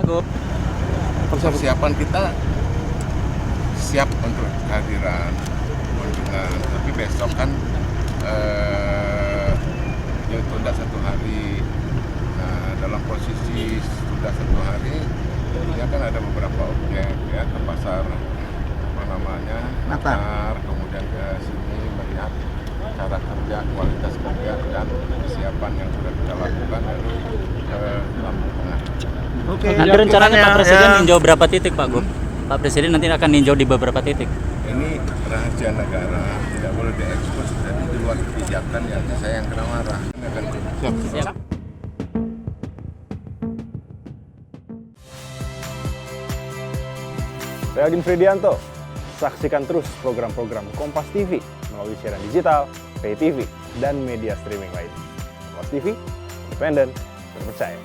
Pak Gop? Persiapan kita siap untuk kehadiran kunjungan, tapi besok kan ditunda 1 hari. Nah, dalam posisi sudah 1 hari, ya kan ada beberapa objek ya ke pasar Natar, kemudian ke sini melihat cara kerja, kualitas kerja dan persiapan yang sudah kita lakukan dari ke Lampung Tengah. Oke. Nanti rencananya Pak Presiden ninjau berapa titik Pak Gop? Pak Presiden nanti akan ninjau di beberapa titik. Ini rahasia negara, tidak boleh diekspos, jadi di luar kebijakan ya saya yang kena marah. Ini akan siap. Saya Aldin Fridianto. Saksikan terus program-program Kompas TV melalui siaran digital, pay TV, dan media streaming lain. Kompas TV, independen, terpercaya.